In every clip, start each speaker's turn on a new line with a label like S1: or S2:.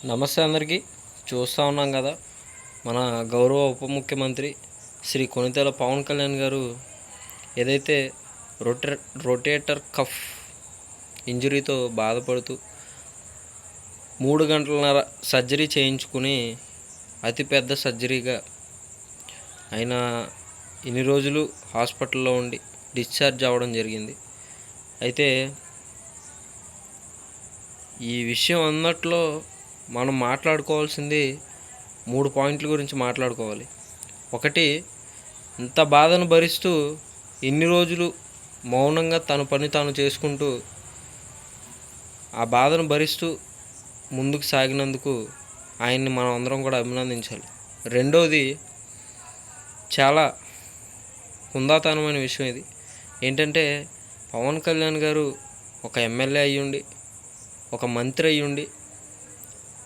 S1: నమస్తే అందరికీ. చూస్తూ ఉన్నాం కదా, మన గౌరవ ఉప ముఖ్యమంత్రి శ్రీ కొణితెల పవన్ కళ్యాణ్ గారు ఏదైతే రొటేటర్ కఫ్ ఇంజరీతో బాధపడుతూ 3 గంటలన్నర సర్జరీ చేయించుకుని అతిపెద్ద సర్జరీగా ఆయన ఇన్ని రోజులు హాస్పిటల్లో ఉండి డిశ్చార్జ్ అవ్వడం జరిగింది. అయితే ఈ విషయం అన్నట్లో మనం మాట్లాడుకోవాల్సింది 3 పాయింట్ల గురించి మాట్లాడుకోవాలి. ఒకటి, ఇంత బాధను భరిస్తూ ఇన్ని రోజులు మౌనంగా తన పని తాను చేసుకుంటూ ఆ బాధను భరిస్తూ ముందుకు సాగినందుకు ఆయన్ని మనం అందరం కూడా అభినందించాలి. రెండోది, చాలా హుందాతనమైన విషయం ఇది. ఏంటంటే పవన్ కళ్యాణ్ గారు ఒక ఎమ్మెల్యే అయ్యుండి, ఒక మంత్రి అయ్యుండి,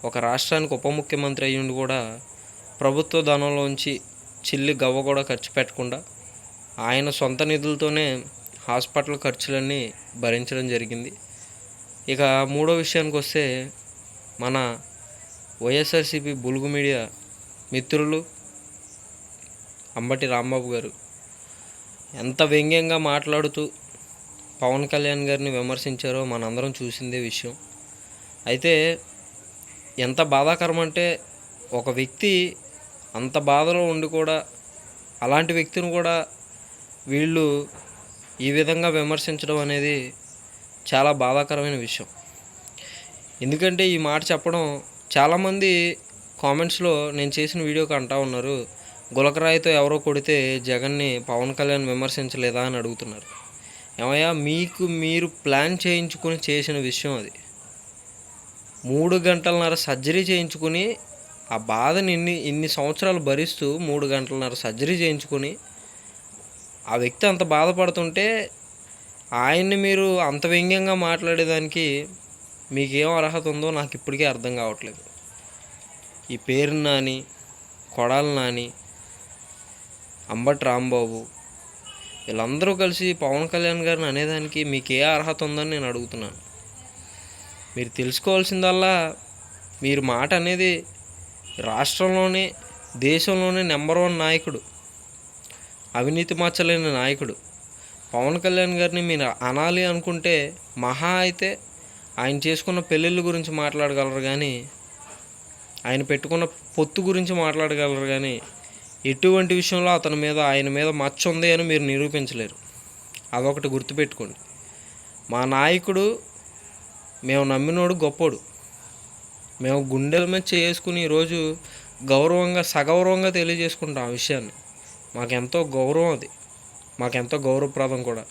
S1: ఒక రాష్ట్రానికి ఉప ముఖ్యమంత్రి అయ్యుండి కూడా ప్రభుత్వ ధనంలోంచి చిల్లి గవ్వ కూడా ఖర్చు పెట్టకుండా ఆయన సొంత నిధులతోనే హాస్పిటల్ ఖర్చులన్నీ భరించడం జరిగింది. ఇక మూడో విషయానికి వస్తే, మన వైఎస్ఆర్సీపీ బులుగు మీడియా మిత్రులు అంబటి రాంబాబు గారు ఎంత వ్యంగ్యంగా మాట్లాడుతూ పవన్ కళ్యాణ్ గారిని విమర్శించారో మనందరం చూసిందే విషయం. అయితే ఎంత బాధాకరం అంటే, ఒక వ్యక్తి అంత బాధలో ఉండి కూడా అలాంటి వ్యక్తిని కూడా వీళ్ళు ఈ విధంగా విమర్శించడం అనేది చాలా బాధాకరమైన విషయం. ఎందుకంటే ఈ మాట చెప్పడం చాలామంది కామెంట్స్లో నేను చేసిన వీడియోకి అంటా ఉన్నారు, గులకరాయితో ఎవరో కొడితే జగన్ని పవన్ కళ్యాణ్ విమర్శించలేదా అని అడుగుతున్నారు. ఏమయ్యా, మీకు మీరు ప్లాన్ చేయించుకొని చేసిన విషయం అది. 3 గంటలన్నర సర్జరీ చేయించుకుని ఆ బాధని ఇన్ని సంవత్సరాలు భరిస్తూ 3 గంటలన్నర సర్జరీ చేయించుకొని ఆ వ్యక్తి అంత బాధపడుతుంటే ఆయన్ని మీరు అంత వ్యంగ్యంగా మాట్లాడేదానికి మీకేం అర్హత ఉందో నాకు ఇప్పటికీ అర్థం కావట్లేదు. ఈ పేరు నాని, కొడాలి నాని, అంబటి రాంబాబు వీళ్ళందరూ కలిసి పవన్ కళ్యాణ్ గారిని అనేదానికి మీకు ఏ అర్హత ఉందని నేను అడుగుతున్నాను. మీరు తెలుసుకోవాల్సిందల్లా, మీరు మాట అనేది రాష్ట్రంలోనే దేశంలోనే నెంబర్ 1 నాయకుడు, అవినీతి మచ్చలేని నాయకుడు పవన్ కళ్యాణ్ గారిని మీరు అనాలి అనుకుంటే మహా అయితే ఆయన చేసుకున్న పెళ్ళిళ్ళ గురించి మాట్లాడగలరు కానీ, ఆయన పెట్టుకున్న పొత్తు గురించి మాట్లాడగలరు కానీ, ఎటువంటి విషయంలో ఆయన మీద మచ్చ ఉంది అని మీరు నిరూపించలేరు. అదొకటి గుర్తుపెట్టుకోండి. మా నాయకుడు, మేము నమ్మినోడు గొప్పోడు. మేము గుండెల మీద చేసుకుని ఈరోజు గౌరవంగా సగౌరవంగా తెలియజేసుకుంటాం ఆ విషయాన్ని. మాకెంతో గౌరవం, అది మాకెంతో గౌరవప్రదం కూడా.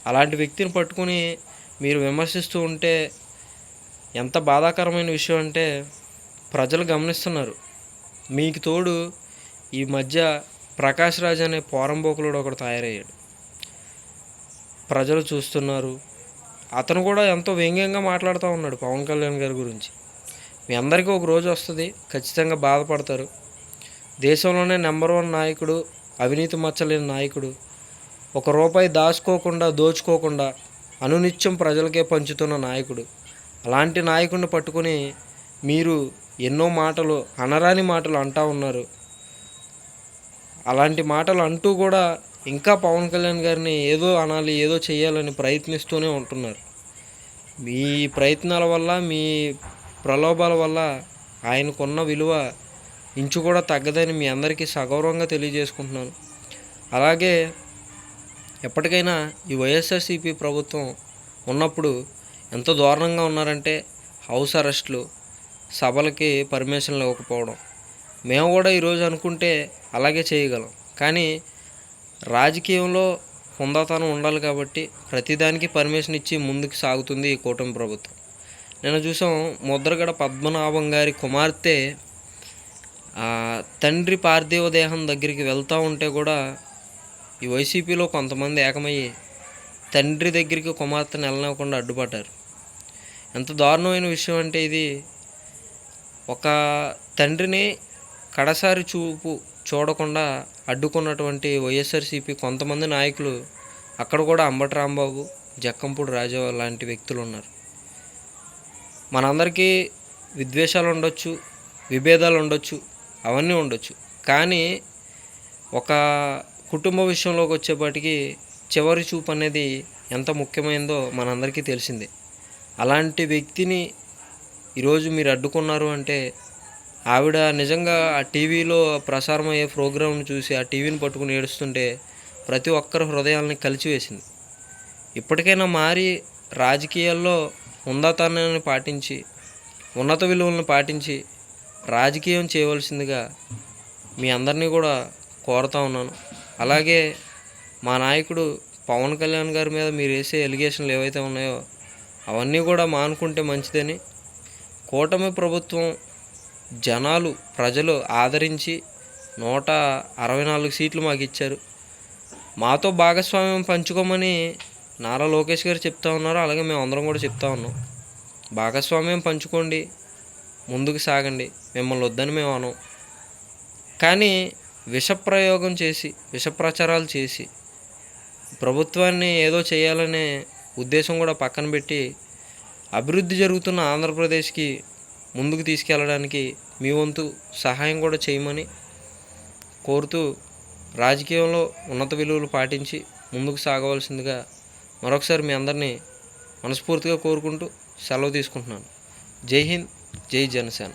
S1: అలాంటి వ్యక్తిని పట్టుకుని మీరు విమర్శిస్తూ ఉంటే ఎంత బాధాకరమైన విషయం అంటే, ప్రజలు గమనిస్తున్నారు. మీకు తోడు ఈ మధ్య ప్రకాష్ రాజ్ అనే పోరంబోకులుడు ఒకడు తయారయ్యాడు. ప్రజలు చూస్తున్నారు. అతను కూడా ఎంతో వ్యంగ్యంగా మాట్లాడుతూ ఉన్నాడు పవన్ కళ్యాణ్ గారి గురించి. మీ అందరికీ ఒక రోజు వస్తుంది, ఖచ్చితంగా బాధపడతారు. దేశంలోనే నెంబర్ 1 నాయకుడు, అవినీతి మచ్చలేని నాయకుడు, ₹1 దాచుకోకుండా దోచుకోకుండా అనునిత్యం ప్రజలకే పంచుతున్న నాయకుడు. అలాంటి నాయకుడిని పట్టుకొని మీరు ఎన్నో మాటలు, అనరాని మాటలు అంటూ ఉన్నారు. అలాంటి మాటలు అంటూ కూడా ఇంకా పవన్ కళ్యాణ్ గారిని ఏదో అనాలి, ఏదో చేయాలని ప్రయత్నిస్తూనే ఉంటున్నారు. మీ ప్రయత్నాల వల్ల, మీ ప్రలోభాల వల్ల ఆయనకున్న విలువ ఇంచు కూడా తగ్గదని మీ అందరికీ సగౌరవంగా తెలియజేసుకుంటున్నాను. అలాగే ఎప్పటికైనా ఈ వైఎస్ఆర్సీపీ ప్రభుత్వం ఉన్నప్పుడు ఎంత దారుణంగా ఉన్నారంటే, హౌస్ అరెస్టులు, సభలకి పర్మిషన్లు ఇవ్వకపోవడం. మేము కూడా ఈరోజు అనుకుంటే అలాగే చేయగలం. కానీ రాజకీయంలో హుందాతనం ఉండాలి కాబట్టి ప్రతిదానికి పర్మిషన్ ఇచ్చి ముందుకు సాగుతుంది ఈ కూటమి ప్రభుత్వం. నేను చూసాం, ముద్రగడ పద్మనాభం గారి కుమార్తె తండ్రి పార్థివ దేహం దగ్గరికి వెళ్తూ ఉంటే కూడా ఈ వైసీపీలో కొంతమంది ఏకమయ్యి తండ్రి దగ్గరికి కుమార్తెను వెళ్ళనివ్వకుండా అడ్డుపడ్డారు. ఎంత దారుణమైన విషయం అంటే, ఇది ఒక తండ్రిని కడసారి చూపు చూడకుండా అడ్డుకున్నటువంటి వైఎస్ఆర్సీపీ కొంతమంది నాయకులు, అక్కడ కూడా అంబటి రాంబాబు, జక్కంపూడి రాజా లాంటి వ్యక్తులు ఉన్నారు. మనందరికీ విద్వేషాలు ఉండొచ్చు, విభేదాలు ఉండొచ్చు, అవన్నీ ఉండొచ్చు. కానీ ఒక కుటుంబ విషయంలోకి వచ్చేపాటికి చివరి చూపు అనేది ఎంత ముఖ్యమైనదో మనందరికీ తెలిసిందే. అలాంటి వ్యక్తిని ఈరోజు మీరు అడ్డుకున్నారు అంటే ఆవిడ నిజంగా ఆ టీవీలో ప్రసారం అయ్యే ప్రోగ్రామ్‌ని చూసి ఆ టీవీని పట్టుకొని ఏడుస్తుంటే ప్రతి ఒక్కరి హృదయాల్ని కలిచివేసింది. ఇప్పటికైనా మారి రాజకీయాల్లో హుందాతనాన్ని పాటించి, ఉన్నత విలువలను పాటించి రాజకీయం చేయవలసిందిగా మీ అందరినీ కూడా కోరుతా ఉన్నాను. అలాగే మా నాయకుడు పవన్ కళ్యాణ్ గారి మీద మీరేసే ఎలిగేషన్‌లు ఏవైతే ఉన్నాయో అవన్నీ కూడా మానుకుంటే మంచిదని, కూటమి ప్రభుత్వం జనాలు, ప్రజలు ఆదరించి 164 సీట్లు మాకిచ్చారు. మాతో భాగస్వామ్యం పంచుకోమని నారా లోకేష్ గారు చెప్తా ఉన్నారు. అలాగే మేమందరం కూడా చెప్తా ఉన్నాం. భాగస్వామ్యం పంచుకోండి, ముందుకు సాగండి, మిమ్మల్ని వద్దని మేము అనం. కానీ విషప్రయోగం చేసి, విష ప్రచారాలు చేసి ప్రభుత్వాన్ని ఏదో చేయాలనే ఉద్దేశం కూడా పక్కన పెట్టి అభివృద్ధి జరుగుతున్న ఆంధ్రప్రదేశ్‌కి ముందుకు తీసుకెళ్ళడానికి మీ వంతు సహాయం కూడా చేయమని కోరుతూ, రాజకీయంలో ఉన్నత విలువలు పాటించి ముందుకు సాగవలసిందిగా మరొకసారి మీ అందరినీ మనస్ఫూర్తిగా కోరుకుంటూ సెలవు తీసుకుంటున్నాను. జై హింద్, జై జనసేన.